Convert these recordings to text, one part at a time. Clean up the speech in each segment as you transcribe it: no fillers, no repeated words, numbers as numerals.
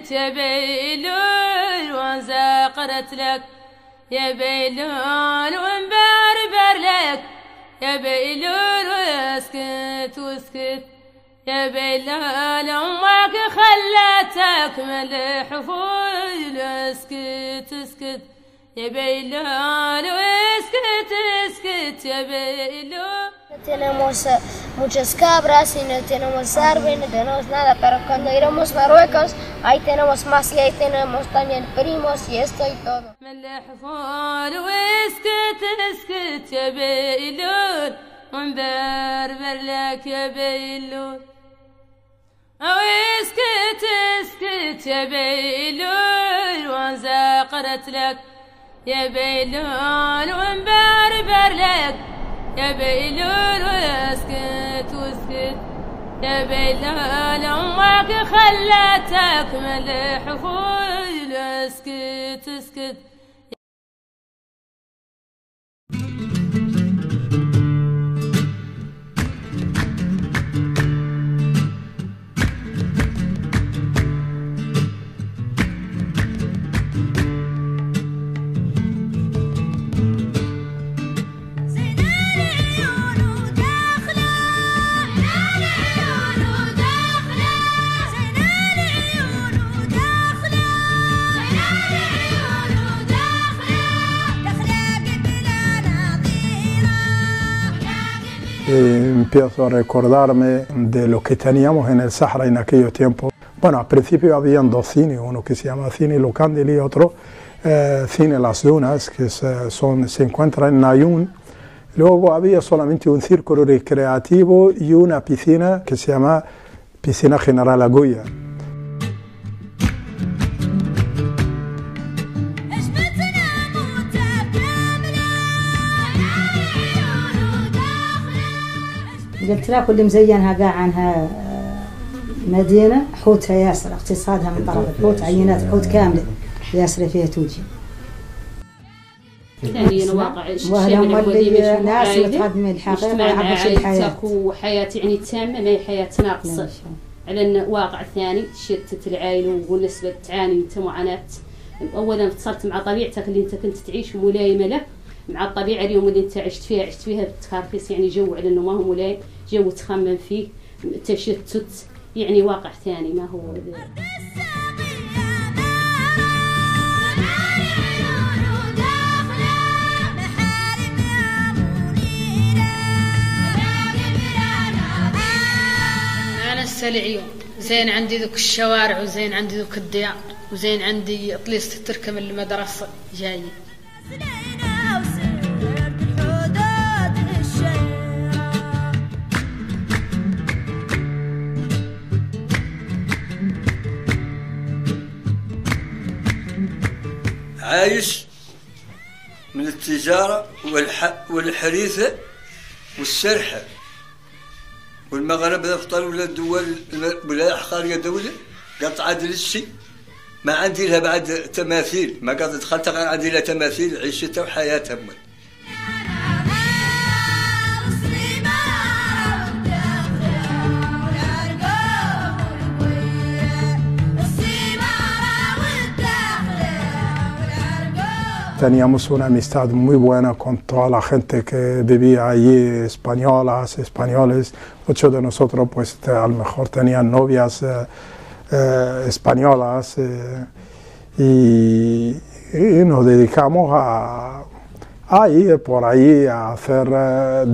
اسكت يا بيلول وانزقرت لك يا بيلول وانبربر لك يا بيلول واسكت واسكت يا بيلول امك خلتك ملح فول اسكت اسكت يا بيلول واسكت اسكت يا بيلول. Tenemos muchas cabras y no tenemos árboles, no tenemos nada, pero cuando iremos a Marruecos, ahí tenemos más y ahí tenemos también primos y esto y todo. ملح فول واسكت اسكت يا بيلول ونبربر لك يا بيلول اسكت اسكت يا بيلول وانزقرت لك يا بيلول ونبربر لك يا بيلول واسكت واسكت يا بيلول امك خلتك ملح فول اسكت اسكت. Empiezo a recordarme de lo que teníamos en el Sahara en aquellos tiempos. Bueno, al principio habían dos cines, uno que se llama Cine Lucandil y otro Cine Las Dunas, que se encuentra en Nayún. Luego había solamente un círculo recreativo y una piscina que se llama Piscina General Agulla. قلت لها كل مزينها قاع عنها مدينة حوتها ياسر اقتصادها من طرف الحوت عينات حوت كاملة ياسر فيها توجي. ثانيا واقع وهم اللي ناس متقدمين الحقيقة يعيشوا الحياة وحياة يعني تامة ما هي حياة ناقصة على أن واقع ثاني شتت العائلة والنسبة تعاني أنت معاناة. أولا اتصلت مع طبيعتك اللي أنت كنت تعيش ملائمة له مع الطبيعة اليوم اللي أنت عشت فيها بتكارفيس يعني جو على أنه ما هو ملائم جو تخمم فيه تشتت يعني واقع ثاني ما هو أنا السلعيون زين عندي ذوك الشوارع وزين عندي ذوك الديار وزين عندي طليسة تركم المدرسة جاي عايش من التجارة والحريثة والسرحة والمغرب افطر ولا الدول ولا خارج دولة قط عادل الشيء ما عندي لها بعد تماثيل ما قد دخلت عندي لها تماثيل عيشتها وحياتها Teníamos una amistad muy buena con toda la gente que vivía allí, españolas, españoles. Muchos de nosotros pues a lo mejor tenían novias españolas y nos dedicamos a ir por ahí, a hacer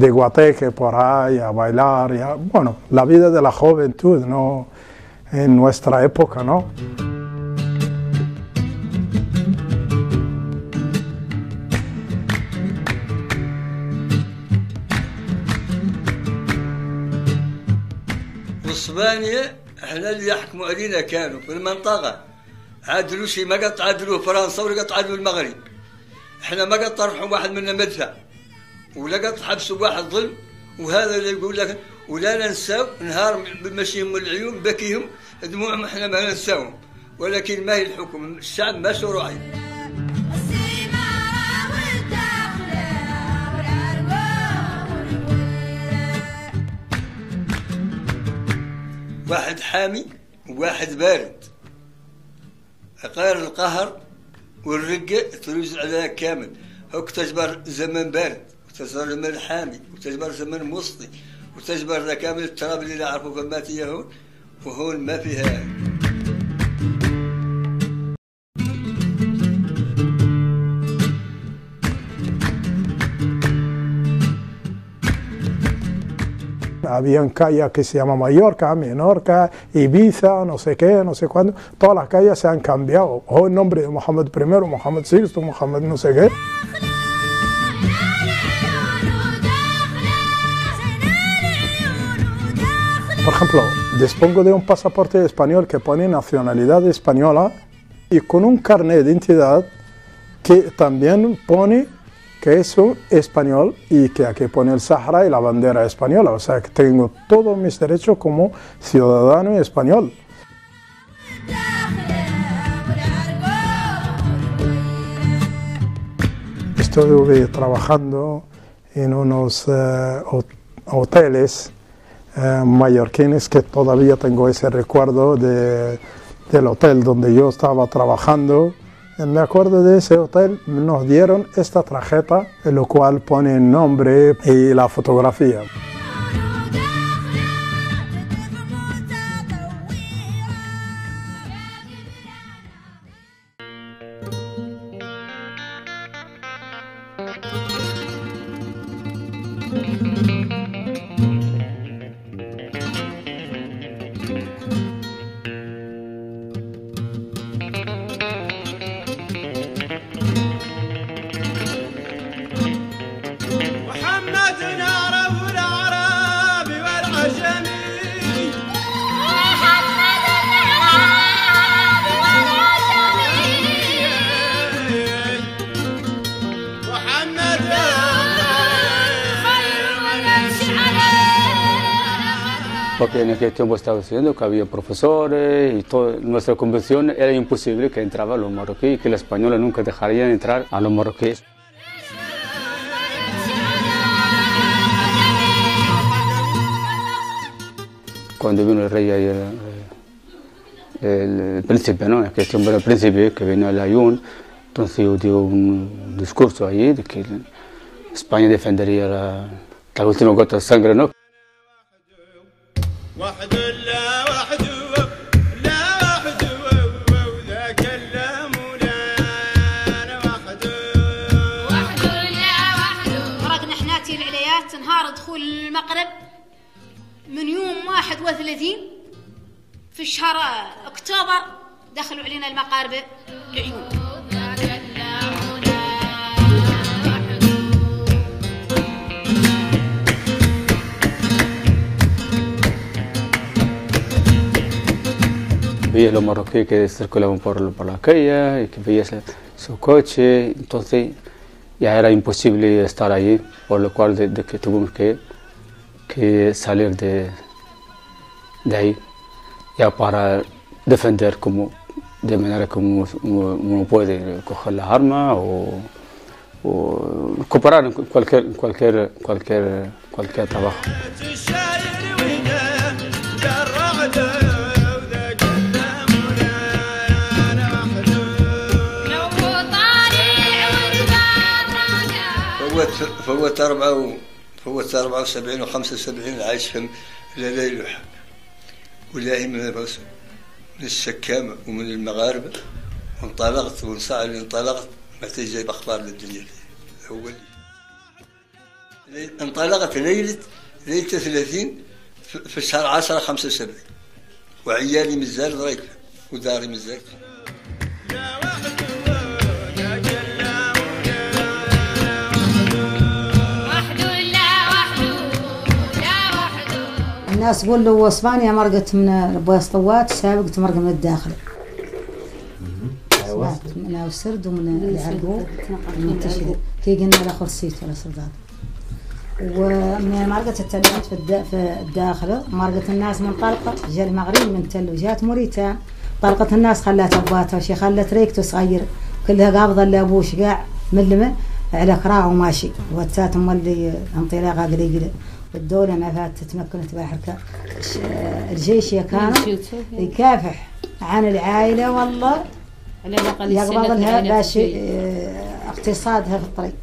de guateque por ahí, a bailar. Bueno, la vida de la juventud, ¿no? En nuestra época, ¿no? اسبانيا احنا اللي يحكموا علينا كانوا في المنطقه عادلوا شي ما قد عادلوا فرنسا ولا قد عادلوا المغرب. احنا ما قد طرحوا واحد منا مدفع ولا قد حبسوا واحد ظلم. وهذا اللي يقول لك ولا ننساو نهار بمشيهم العيون بكيهم دموعهم احنا ما ننساوهم ولكن ما هي الحكم الشعب ما شروعي. واحد حامي وواحد بارد غير القهر والرقة تروج عليها كامل. هوك تجبر زمن بارد وتجبر زمن حامي وتجبر زمن مسطي وتجبر كامل التراب اللي لا يعرفوا فماتي هون وهون ما فيها. Habían calles que se llaman Mallorca, Menorca, Ibiza, no sé qué, no sé cuándo. Todas las calles se han cambiado. Hoy el nombre de Mohamed I, Mohamed VI, Mohamed no sé qué. Por ejemplo, dispongo de un pasaporte español que pone nacionalidad española y con un carnet de identidad que también pone que es español y que aquí pone el Sahara y la bandera española. O sea, que tengo todos mis derechos como ciudadano español. Estuve trabajando en unos hoteles mallorquines que todavía tengo ese recuerdo del hotel donde yo estaba trabajando. Me acuerdo de ese hotel, nos dieron esta tarjeta, en lo cual pone el nombre y la fotografía. Porque en aquel tiempo estaba diciendo que había profesores y todo, nuestra convención era imposible que entraban los marroquíes y que los españoles nunca dejarían entrar a los marroquíes. Cuando vino el rey ahí, el príncipe, ¿no? En aquel tiempo era el príncipe que vino al Ayun, entonces dio un discurso allí de que España defendería la última gota de sangre, ¿no? مرقنا حناتي العليات نهار دخول المغرب من يوم 31 في شهر اكتوبر دخلوا علينا المغاربه العيون. Veías los marroquíes que circulaban por la calle y que veías su coche, entonces ya era imposible estar allí, por lo cual de que tuvimos que salir de ahí ya para defender de manera como uno puede coger las armas o cooperar en cualquier trabajo. فوت 74 و 75 عايش فيهم لا ليل وحق ولا من الرسل من السكامة ومن المغاربة وانطلقت ونصاع اللي انطلقت ما تجي بأخبار للدنيا أول انطلقت ليلة 30 في شهر 10 75 وعيالي مازال رايقة وداري مازال. الناس يقولوا اسبانيا مرقت من البوسطوات سابق تمرق من الداخل. ايوه من السرد ومن العرقوب منتشر كي قلنا الاخر سيت ولا سرداد. ومن مرقت التلات في الداخل مرقت الناس من طلقه جا المغرب من تل وجات موريتان طلقت الناس خلات ابواتها وشي خلت ريكته صغير كلها قابضه لابوه شقاع ملمه على كراع وماشي وتات مولي انطلاقه قليله. الدولة ما فاتت تمكنت بحركة الجيش كان يكافح عن العائلة والله على الأقل يقبض لها باش اقتصادها في الطريق.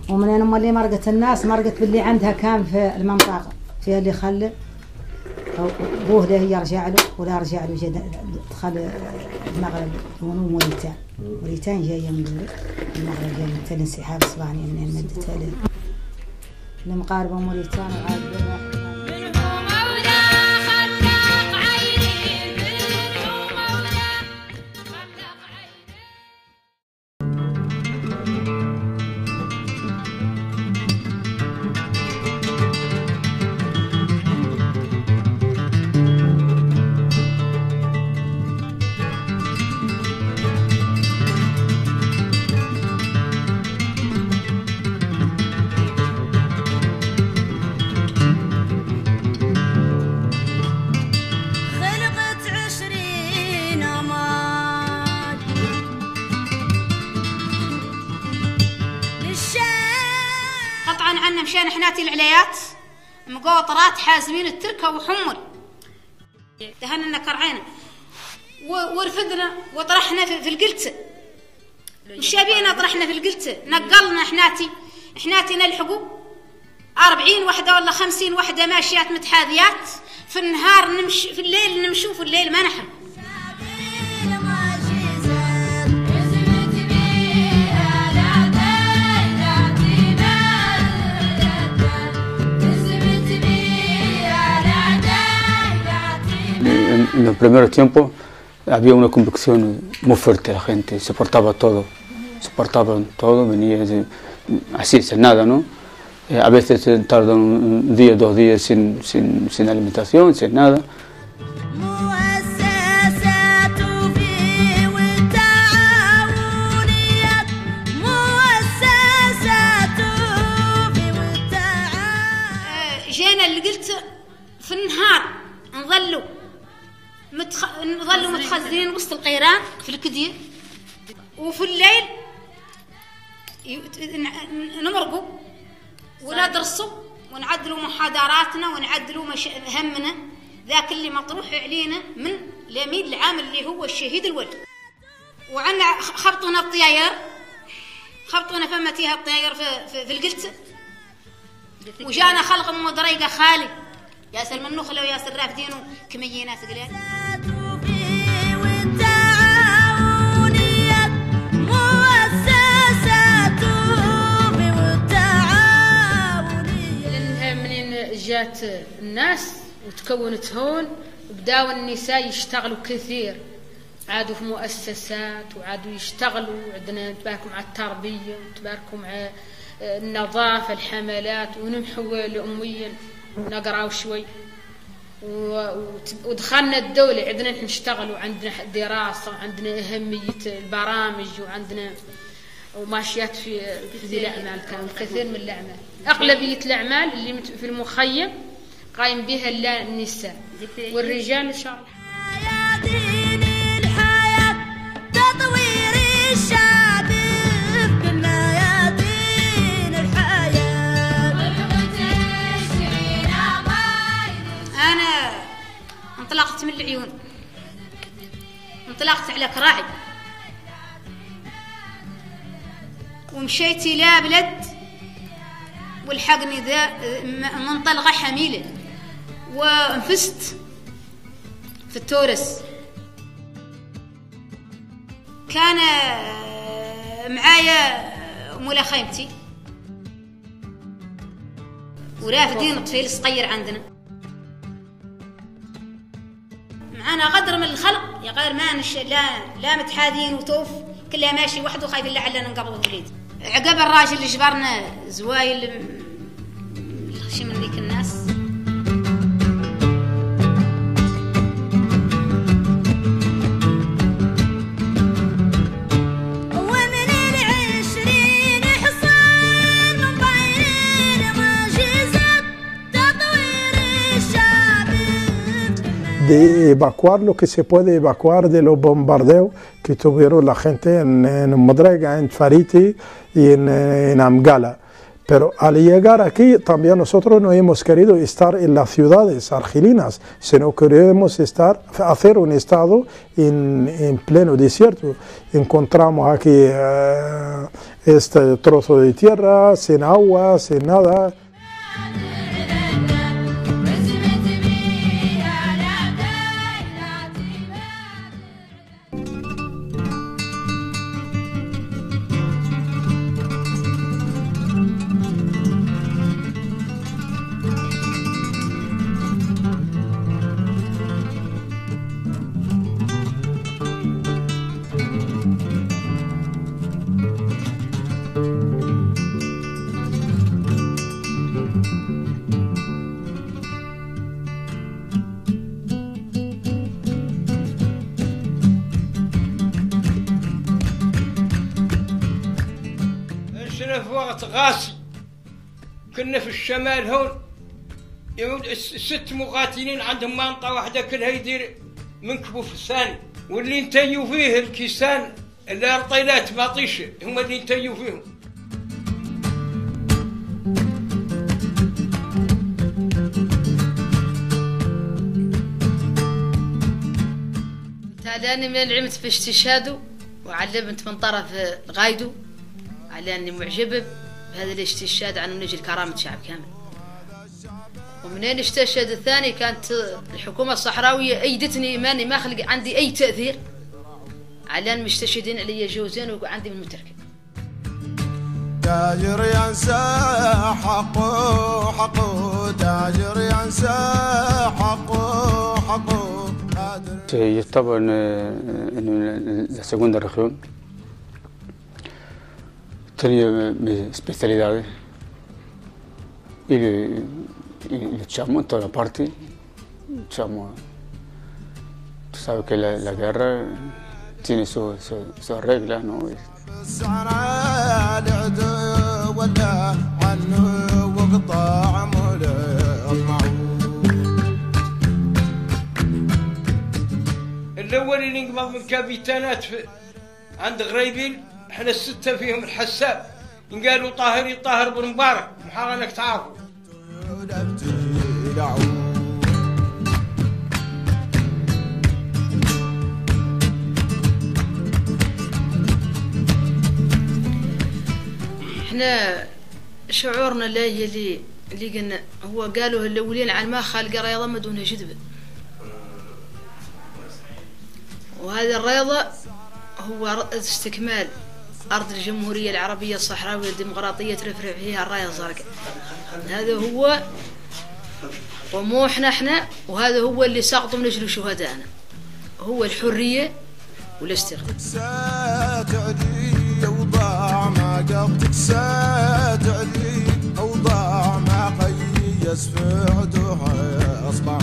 ومن أم اللي مرقت الناس مرقت باللي عندها كان في المنطقة فيها اللي خلى أبوه له يرجع له ولا رجع له دخل المغرب ونو موريتان جاية من المغرب جاية من الانسحاب الإسباني من مدتها المقاربة موريتان وعاد عنا مشان حناتي العليات مقوطرات حازمين التركة وحمر دهنا كرعينا ورفدنا وطرحنا في القلتة مشابينا طرحنا في القلتة نقلنا حناتي نلحقوا 40 وحدة ولا 50 وحدة ماشيات متحاذيات في النهار نمشي في الليل نمشوا في الليل ما نحن En el primer tiempo había una convicción muy fuerte, la gente soportaban todo, venía así sin nada, ¿no? A veces tardan un día, 2 días sin alimentación, sin nada. جينا اللي قلت في النهار نظلوا متخزنين وسط القيران في الكدير وفي الليل نمرقوا وندرسوا ونعدلوا محاضراتنا ونعدلوا همنا ذاك اللي مطروح علينا من اليمين العام اللي هو الشهيد الولد وعنا خبطونا الطياير خبطونا فمتيها الطياير في القلتة وجانا خلق مدريقة خالي ياسر من نخلة وياسر رافدين وكمية ناس قليل لأنها منين جات الناس وتكونت هون بداوا النساء يشتغلوا كثير عادوا في مؤسسات وعادوا يشتغلوا عندنا تباركوا مع التربية وتباركوا مع النظافة الحملات ونمحوا الأموية نقراو شوي ودخلنا الدولة عندنا نشتغل وعندنا دراسة وعندنا أهمية البرامج وعندنا وماشيات في الأعمال كان كثير من الأعمال أغلبية الأعمال اللي في المخيم قايم بها النساء والرجال إن شاء الله. انطلقت من العيون انطلقت على كراعي ومشيت إلى بلد والحقني ذا منطلقة حميلة وانفست في التورس كان معايا مولا خيمتي ورافدين طفيل صغير عندنا معانا غدر من الخلق يا غير ما لا متحاذين وتوف كلها ماشي وحده وخايفين لعلنا نقبض الوليد عقب الراجل اللي جبرنا زوايل شي من ذيك الناس de evacuar lo que se puede evacuar de los bombardeos que tuvieron la gente en Modrega, en Fariti y en Amgala. Pero al llegar aquí también nosotros no hemos querido estar en las ciudades argelinas, sino queremos hacer un estado en pleno desierto. Encontramos aquí este trozo de tierra, sin agua, sin nada. في وقت غاسي كنا في الشمال هون 6 مقاتلين عندهم منطقة واحدة كلها يدير منكبوا في الثاني، واللي انتيوا فيه الكيسان الارطيلات ماطيشة هم اللي انتيوا فيهم. تالاني من علمت في استشهاده وعلمت من طرف غايدو على اني معجبه بهذا الاستشهاد عنه نجي لكرامه شعب كامل. ومنين استشهد الثاني كانت الحكومه الصحراويه ايدتني ماني ما خلق عندي اي تاثير على ان مستشهدين علي جوزين وعندي من متركه. تاجر ينسى حقه حقه تاجر ينسى حقه حقه. Yo estaba en la segunda región. Tenía mis especialidades y luchamos en toda la parte. Luchamos. Tú sabes que la guerra tiene sus reglas, ¿no? الأول اللي انقبض من كابيتانات عند غريبين احنا الستة فيهم الحساب قالوا طاهر بن مبارك محاول انك تعرفوا. احنا شعورنا اللي قلنا هو قالوا الاولين عن ما خالق رياضه ما دونها جذبه، وهذا الرياضه هو استكمال أرض الجمهورية العربية الصحراوية الديمقراطية ترفرع فيها الراية الزرقاء. هذا هو طموحنا احنا، وهذا هو اللي سقطوا من أجل شهدائنا، هو الحرية والاستقلال. أوضاع ما قبتك ساتعدي أوضاع ما قيس في عدوها أصبع.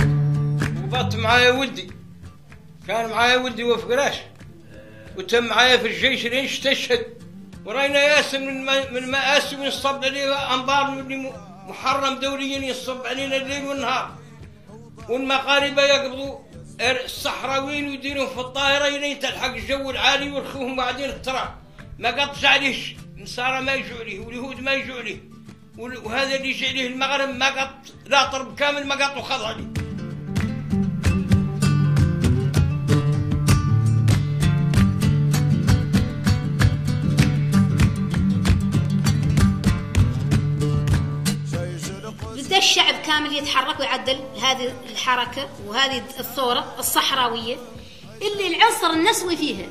وبط معايا ولدي، كان معايا ولدي وفقراش وتم معايا في الجيش لين استشهد، ورأينا ياسر من مآسي ونصب عليه أنبار من محرم دوليا يصب علينا الليل والنهار، والمغاربة يقبضوا الصحراويين ويديرون في الطائرة لين تلحق الجو العالي ويرخوهم بعدين التراب، ما قطش عليه النصارى ما يجوا عليه واليهود ما يجوا عليه، وهذا اللي يجي عليه المغرب ما قط لا طرب كامل ما قط وخض عليه. بدأ الشعب كامل يتحرك ويعدل هذه الحركة وهذه الثورة الصحراوية اللي العنصر النسوي فيها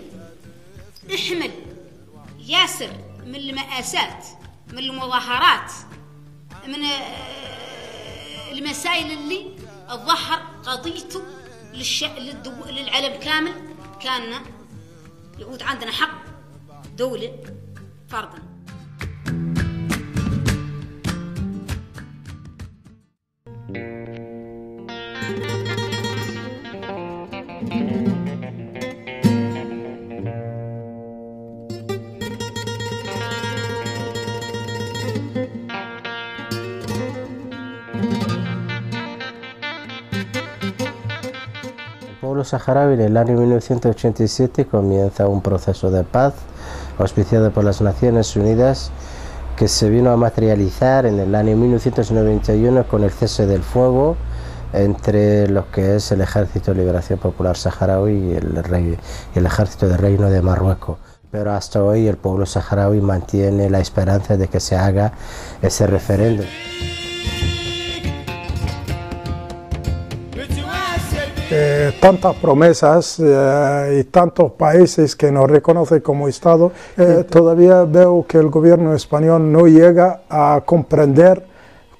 احمل ياسر من المآسات، من المظاهرات، من المسائل اللي تظهر قضيته للعالم كامل. كان يعود عندنا حق دولة فرضا. El pueblo saharaui en el año 1987 comienza un proceso de paz auspiciado por las Naciones Unidas que se vino a materializar en el año 1991 con el cese del fuego entre lo que es el Ejército de Liberación Popular Saharaui y el Ejército del Reino de Marruecos. Pero hasta hoy el pueblo saharaui mantiene la esperanza de que se haga ese referéndum. Tantas promesas y tantos países que nos reconocen como Estado, todavía veo que el gobierno español no llega a comprender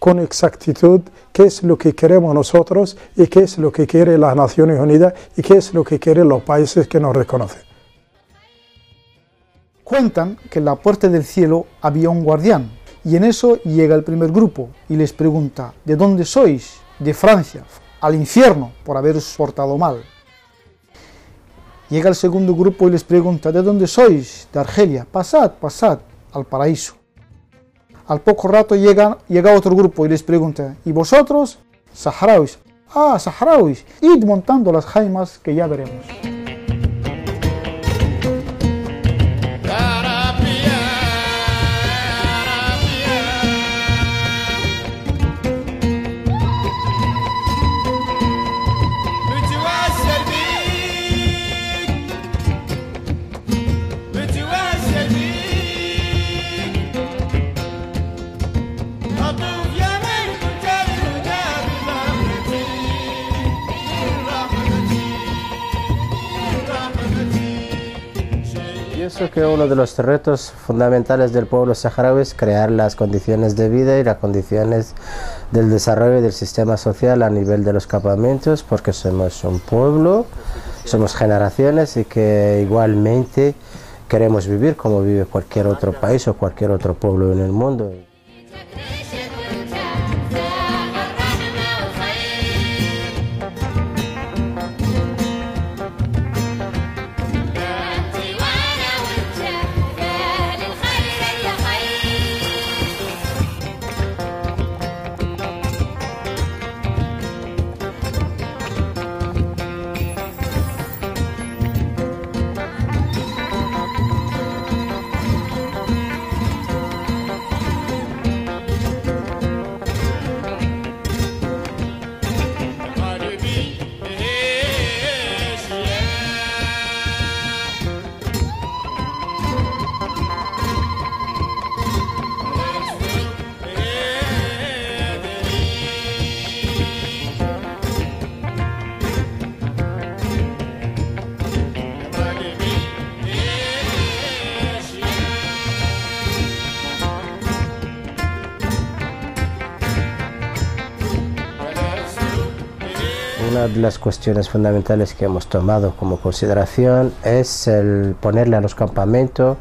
con exactitud qué es lo que queremos nosotros y qué es lo que quiere las Naciones Unidas y qué es lo que quieren los países que nos reconocen. Cuentan que en la puerta del cielo había un guardián y en eso llega el primer grupo y les pregunta: ¿de dónde sois? De Francia, al infierno por haberos portado mal. Llega el segundo grupo y les pregunta: ¿de dónde sois? De Argelia, pasad, pasad al paraíso. Al poco rato llega otro grupo y les pregunta: ¿y vosotros? Saharauis. Ah, saharauis, id montando las jaimas que ya veremos. Pienso que uno de los retos fundamentales del pueblo saharaui es crear las condiciones de vida y las condiciones del desarrollo del sistema social a nivel de los campamentos, porque somos un pueblo, somos generaciones y que igualmente queremos vivir como vive cualquier otro país o cualquier otro pueblo en el mundo. Una de las cuestiones fundamentales que hemos tomado como consideración es el ponerle a los campamentos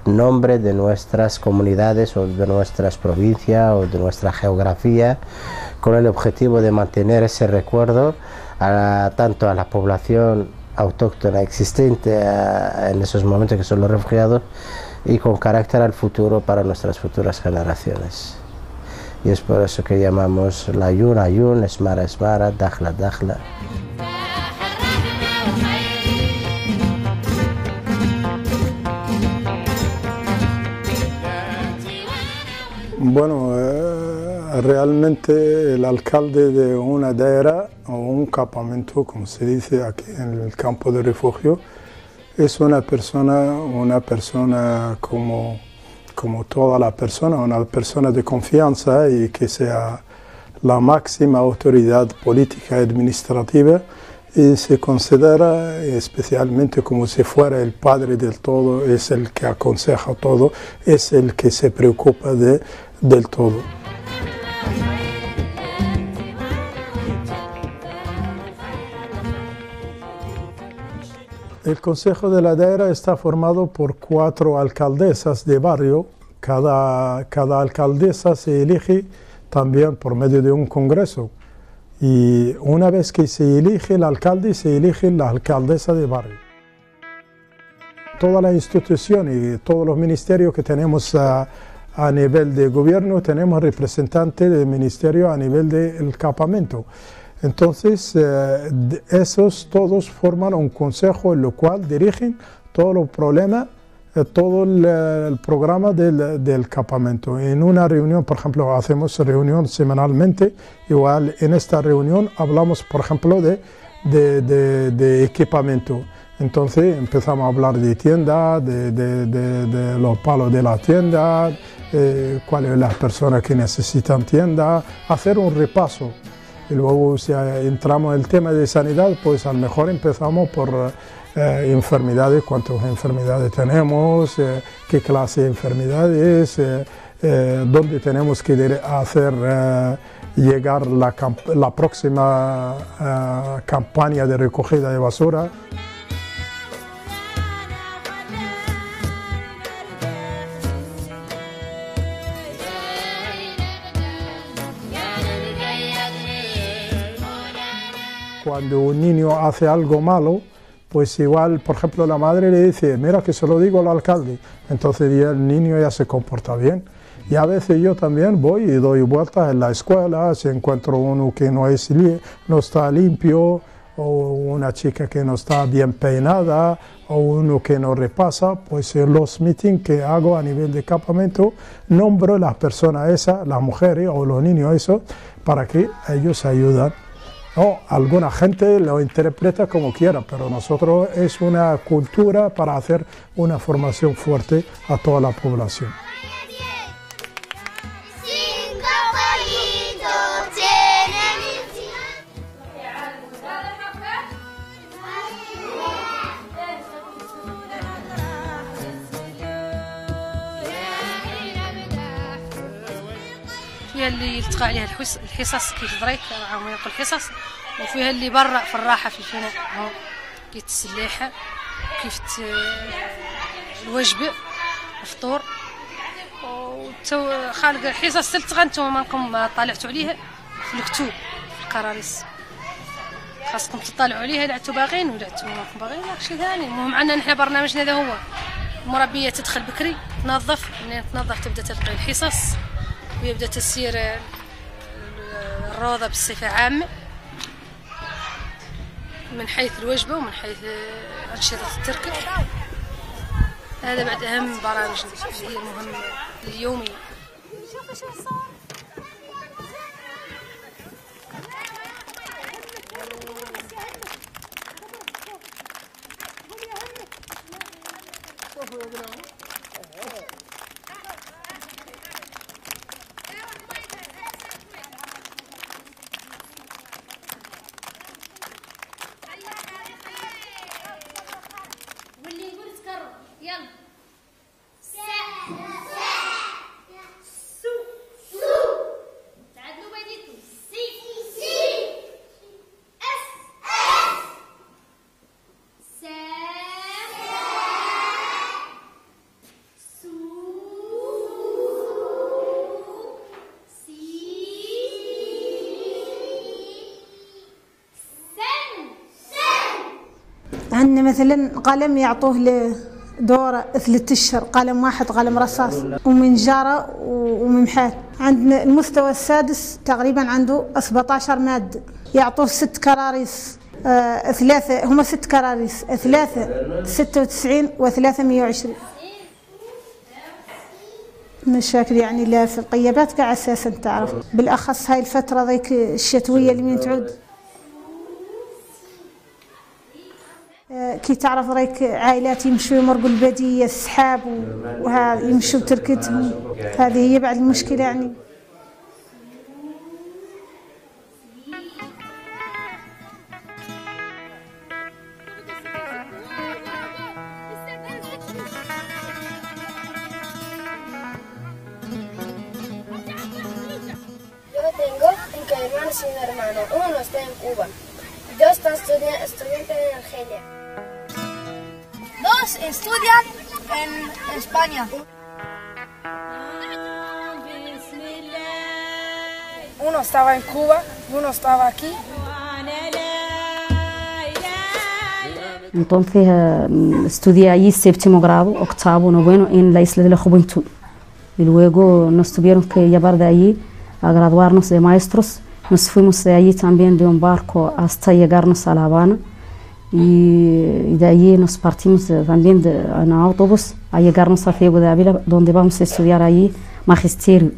nombre de nuestras comunidades o de nuestras provincias o de nuestra geografía, con el objetivo de mantener ese recuerdo tanto a la población autóctona existente en esos momentos que son los refugiados y con carácter al futuro para nuestras futuras generaciones. Y es por eso que llamamos la Ayun, Ayun, Esmara, Esmara, Dakhla, Dakhla. Bueno, realmente el alcalde de una daira o un campamento, como se dice aquí en el campo de refugio, es una persona como toda la persona, una persona de confianza y que sea la máxima autoridad política y administrativa y se considera especialmente como si fuera el padre del todo, es el que aconseja todo, es el que se preocupa del todo. El Consejo de la Daira está formado por 4 alcaldesas de barrio. Cada alcaldesa se elige también por medio de un congreso. Y una vez que se elige el alcalde, se elige la alcaldesa de barrio. Toda la institución y todos los ministerios que tenemos a nivel de gobierno, tenemos representantes del ministerio a nivel del campamento. Entonces, esos todos forman un consejo en lo cual dirigen todos los problemas todo el programa del campamento. En una reunión, por ejemplo, hacemos reunión semanalmente, igual en esta reunión hablamos, por ejemplo, de equipamiento. Entonces empezamos a hablar de tienda, de los palos de la tienda, cuáles son las personas que necesitan tienda, hacer un repaso. Y luego si entramos en el tema de sanidad, pues a lo mejor empezamos por enfermedades, cuántas enfermedades tenemos, qué clase de enfermedades, dónde tenemos que hacer llegar la próxima campaña de recogida de basura. Cuando un niño hace algo malo, pues igual, por ejemplo, la madre le dice, mira que se lo digo al alcalde, entonces ya el niño ya se comporta bien. Y a veces yo también voy y doy vueltas en la escuela, si encuentro uno que no está limpio, o una chica que no está bien peinada, o uno que no repasa, pues en los meetings que hago a nivel de campamento, nombro a las personas esas, las mujeres o los niños esos, para que ellos ayuden. No, alguna gente lo interpreta como quiera, pero nosotros es una cultura para hacer una formación fuerte a toda la población. فيها اللي يلتقى عليها الحصص كيف دريت عم ينقل الحصص، وفيها اللي برا في الراحه في الفناء كيف السلاحه كيف الوجبه الفطور خالق الحصص تلتقى نتوما مانكم طالعتوا عليها في الكتب في الكراريس، خاصكم تطالعوا عليها الا عتو باغيين ولا عتو ماكم باغيين ماكشي ثاني. المهم عندنا نحن برنامجنا هذا هو المربيه تدخل بكري تنظف، منين تنظف تبدا تلقي الحصص ويبدا تسير الروضه بصفه عامه من حيث الوجبه ومن حيث انشطه التركه. هذا بعد اهم برامج اللي هي المهمه اليوميه. عندنا مثلا قلم يعطوه لدورة 3 أشهر، قلم واحد قلم رصاص ومنجارة وممحال. عندنا المستوى السادس تقريبا عنده 17 مادة، يعطوه 6 كراريس، 3 هما 6 كراريس، 3 96 و3 120. مشاكل يعني لا في القيابات كاع أساسا تعرف، بالأخص هاي الفترة ذيك الشتوية اللي من تعود. كي تعرف رايك عائلات يمشوا يمرقوا البادية السحاب ويمشوا تركتهم، هذه هي بعد المشكلة يعني. Yo tengo 5 hermanos y un hermano. Uno está en Cuba, 2 están estudiantes en Argelia. 2 estudian en España. Uno estaba en Cuba y uno estaba aquí. Entonces estudié allí 7º grado, 8º, 9º en la isla de la Juventud. Y luego nos tuvieron que llevar de allí a graduarnos de maestros. Nos fuimos de allí también de un barco hasta llegarnos a La Habana. y de allí nos partimos también en autobús a llegarnos a Ciego de Ávila, donde vamos a estudiar allí magisterio.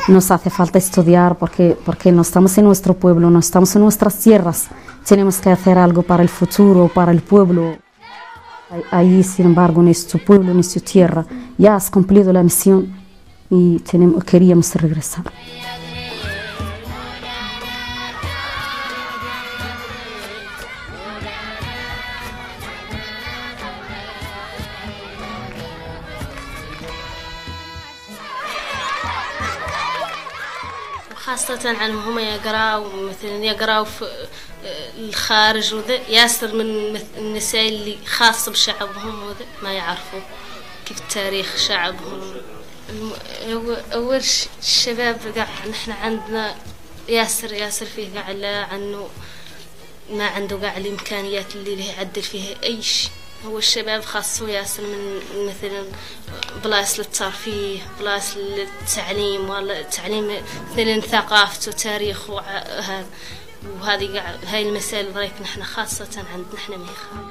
Nos hace falta estudiar porque no estamos en nuestro pueblo, no estamos en nuestras tierras. Tenemos que hacer algo para el futuro, para el pueblo. Ahí, sin embargo, en nuestro pueblo, en nuestra tierra, ya has cumplido la misión y queríamos regresar. خاصة عنهم هم يقراوا مثلا يقراوا في الخارج وذا ياسر من النساء اللي خاص بشعبهم وذا ما يعرفوا كيف تاريخ شعبهم. أول الشباب قاع نحن عندنا ياسر فيه قاع لا عنه ما عنده قاع الإمكانيات اللي له يعدل فيها أي شيء. هو الشباب خاصه ياسر من مثلا بلاص للترفيه بلاص للتعليم ولا التعليم مثلا ثقافته تاريخه هذا وهذه هاي المسائل ذيك نحن خاصة عندنا نحن ميخا.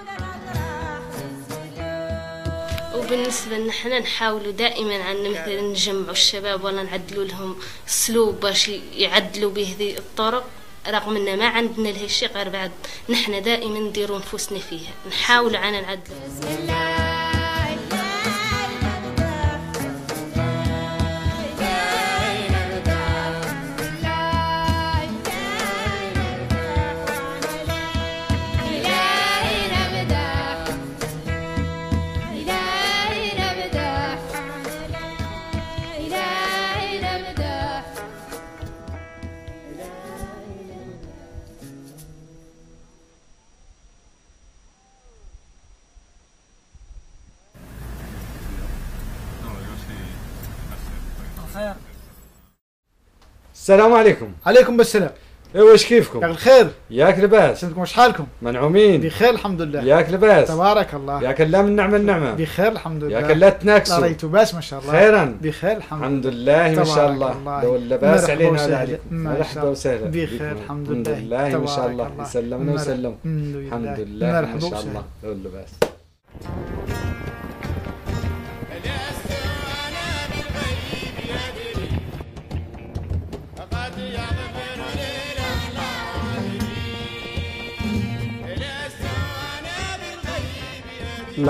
وبالنسبة نحن نحاولوا دائما عن مثلا نجمعوا الشباب ولا نعدلوا لهم اسلوب باش يعدلوا به ذي الطرق رغم ان ما عندنا له شيء غير بعد نحن دائما نديروا نفوسنا فيها نحاول عنا نعدل. السلام عليكم. عليكم السلام. واش كيفكم؟ ياك الخير. ياك لباس. سنتكم واش حالكم؟ منعومين. بخير الحمد لله. ياك لباس. تبارك الله. ياك لا من النعمة. بخير الحمد لله. ياك لا تناكسوا. لا ريتو باس ما شاء الله. خيرا. بخير الحمد لله. ما شاء الله. لو اللباس علينا ولا عليكم. مرحبا وسهلا. بخير الحمد لله. ما شاء الله. يسلمنا ويسلم. الحمد لله ما شاء الله. لو اللباس.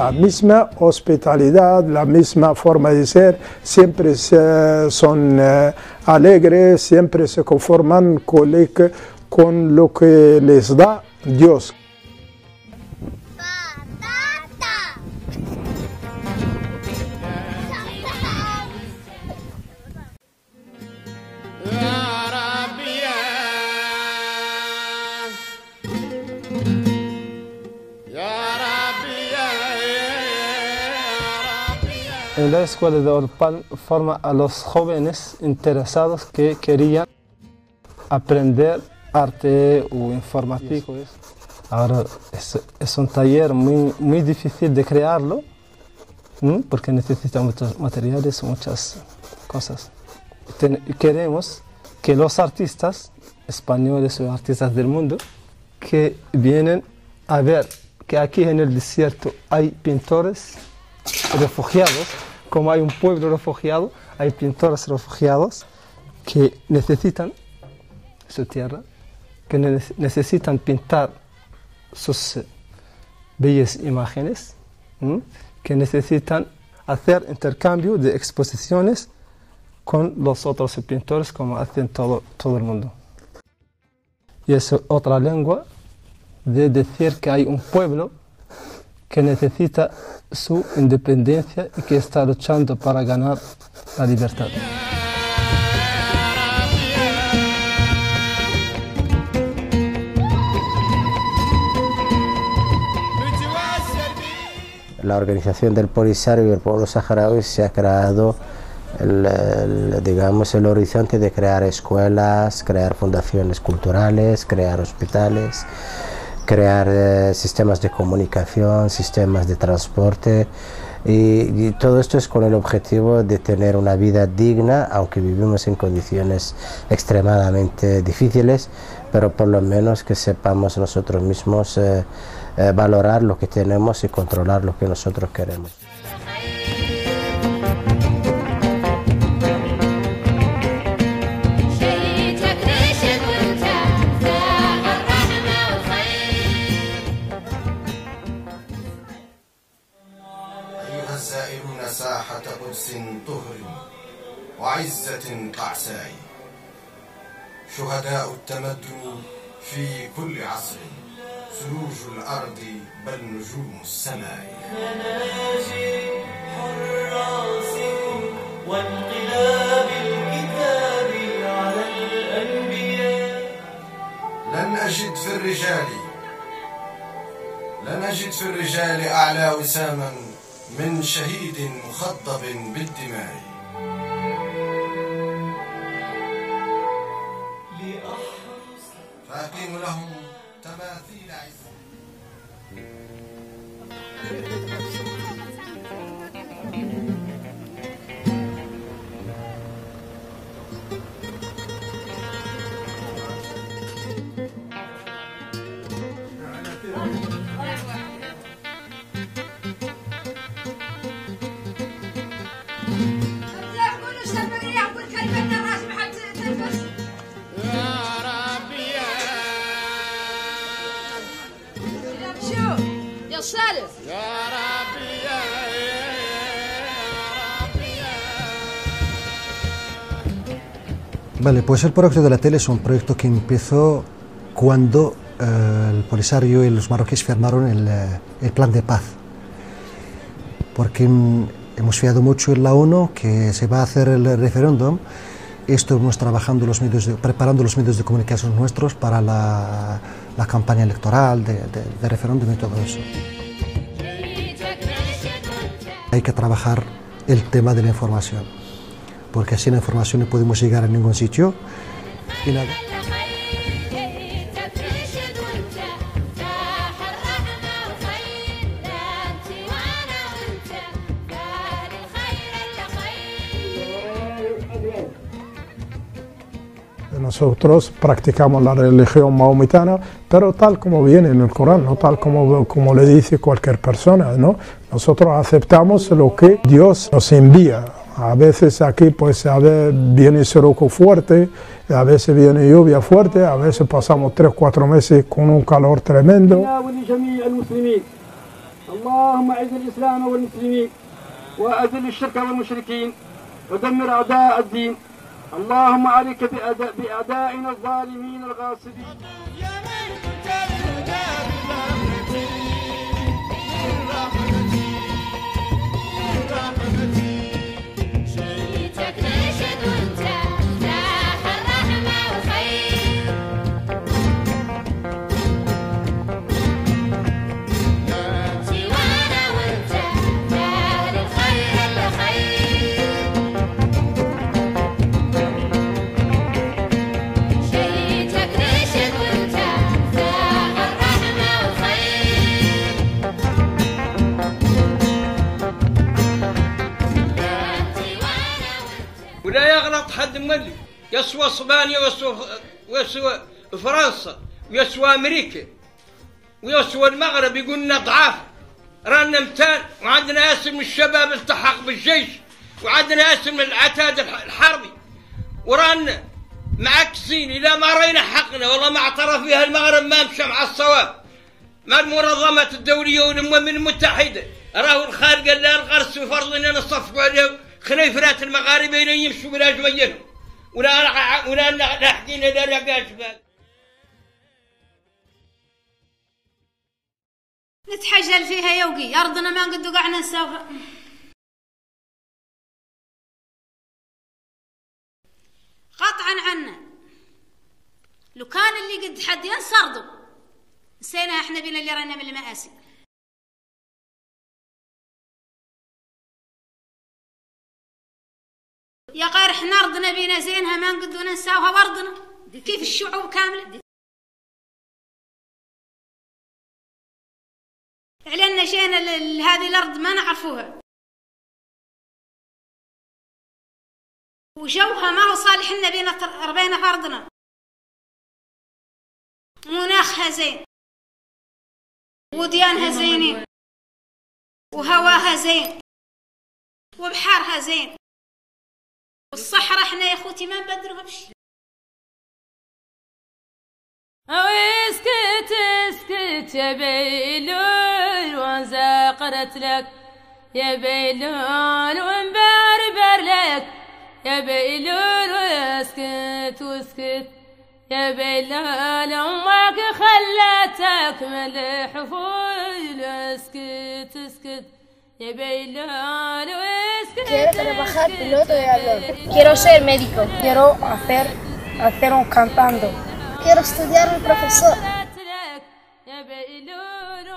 La misma hospitalidad, la misma forma de ser, siempre son alegres, siempre se conforman con lo que les da Dios. En la escuela de Orpal forma a los jóvenes interesados que querían aprender arte o informático. Ahora es un taller muy difícil de crearlo porque necesita muchos materiales, muchas cosas. Queremos que los artistas españoles o artistas del mundo que vienen a ver que aquí en el desierto hay pintores refugiados, como hay un pueblo refugiado, hay pintores refugiados que necesitan su tierra, que necesitan pintar sus bellas imágenes, que necesitan hacer intercambio de exposiciones con los otros pintores como hacen todo el mundo. Y es otra lengua de decir que hay un pueblo que necesita su independencia y que está luchando para ganar la libertad. La organización del Polisario y el pueblo saharaui se ha creado el horizonte de crear escuelas, crear fundaciones culturales, crear hospitales, crear sistemas de comunicación, sistemas de transporte y todo esto es con el objetivo de tener una vida digna, aunque vivimos en condiciones extremadamente difíciles, pero por lo menos que sepamos nosotros mismos valorar lo que tenemos y controlar lo que nosotros queremos. أيها الزائرون ساحة قدس طهر وعزة قعساء، شهداء التمدن في كل عصر، سروج الأرض بل نجوم السماء. نناجي حراس وانقلاب الكتاب على الأنبياء. لن أجد في الرجال أعلى وساما من شهيد مخضب بالدماء. فأقيم لهم تماثيل عز. يا سالف يا ربي يا Vale, pues el proyecto de la tele es un proyecto que empezó cuando el Polisario y los marroquíes firmaron el plan de paz, porque hemos fiado mucho en la ONU que se va a hacer el referéndum. Estuvimos trabajando preparando los medios de comunicación nuestros para la campaña electoral de referéndum y todo eso. Hay que trabajar el tema de la información, porque sin la información no podemos llegar a ningún sitio y nada. Nosotros practicamos la religión maometana, pero tal como viene en el Corán, no tal como le dice cualquier persona, ¿no? Nosotros aceptamos lo que Dios nos envía. A veces aquí pues viene sirocco fuerte, a veces viene lluvia fuerte, a veces pasamos 3 o 4 meses con un calor tremendo. اللهم اعز الاسلام والمسلمين واذل الشرك والمشركين ودمر اعداء الدين. اللهم عليك بأعدائنا الظالمين الغاصبين. ولا يغلط حد ملي، يسوى اسبانيا ويسوى فرنسا ويسوى امريكا ويسوى المغرب، يقولنا ضعاف. رانا متان وعندنا اسم الشباب التحق بالجيش وعندنا اسم العتاد الحربي، ورانا معكسين الى ما رينا حقنا. والله ما اعترف فيها المغرب، ما مشى مع الصواب. ما المنظمات الدوليه والامم المتحده راهو الخارج قال لا نغرس في فرض اننا نصفقوا عليهم خنيفرات المغاربه يمشوا بلا جميلهم ولا لاحقين لا رقاش بال. نتحجل فيها يوقي أرضنا ما قد وقعنا نساوها. قطعا عنا لو كان اللي قد حد ينصردوا نسينا احنا بينا اللي رانا من المآسي. يا غير احنا ارضنا بينا زينها ما نقدر ننساوها وارضنا كيف الشعوب كامله. علينا شينا هذه الارض ما نعرفوها وجوها ما هو صالح لنا بينا ربينا في ارضنا. مناخها زين وديانها زينين وهواها زين وبحارها زين، والصحراء احنا يا اخوتي ما نبدلوها بشي. اسكت اسكت يا بيلول وانزقرت لك يا بيلول وانبربر لك يا بيلول، واسكت واسكت يا بيلول امك خلتك من الحفول، اسكت اسكت يا بيلول واسكت. Quiero trabajar piloto de avión. Quiero ser médico. Quiero hacer un cantando. Quiero estudiar el profesor. يا بيلول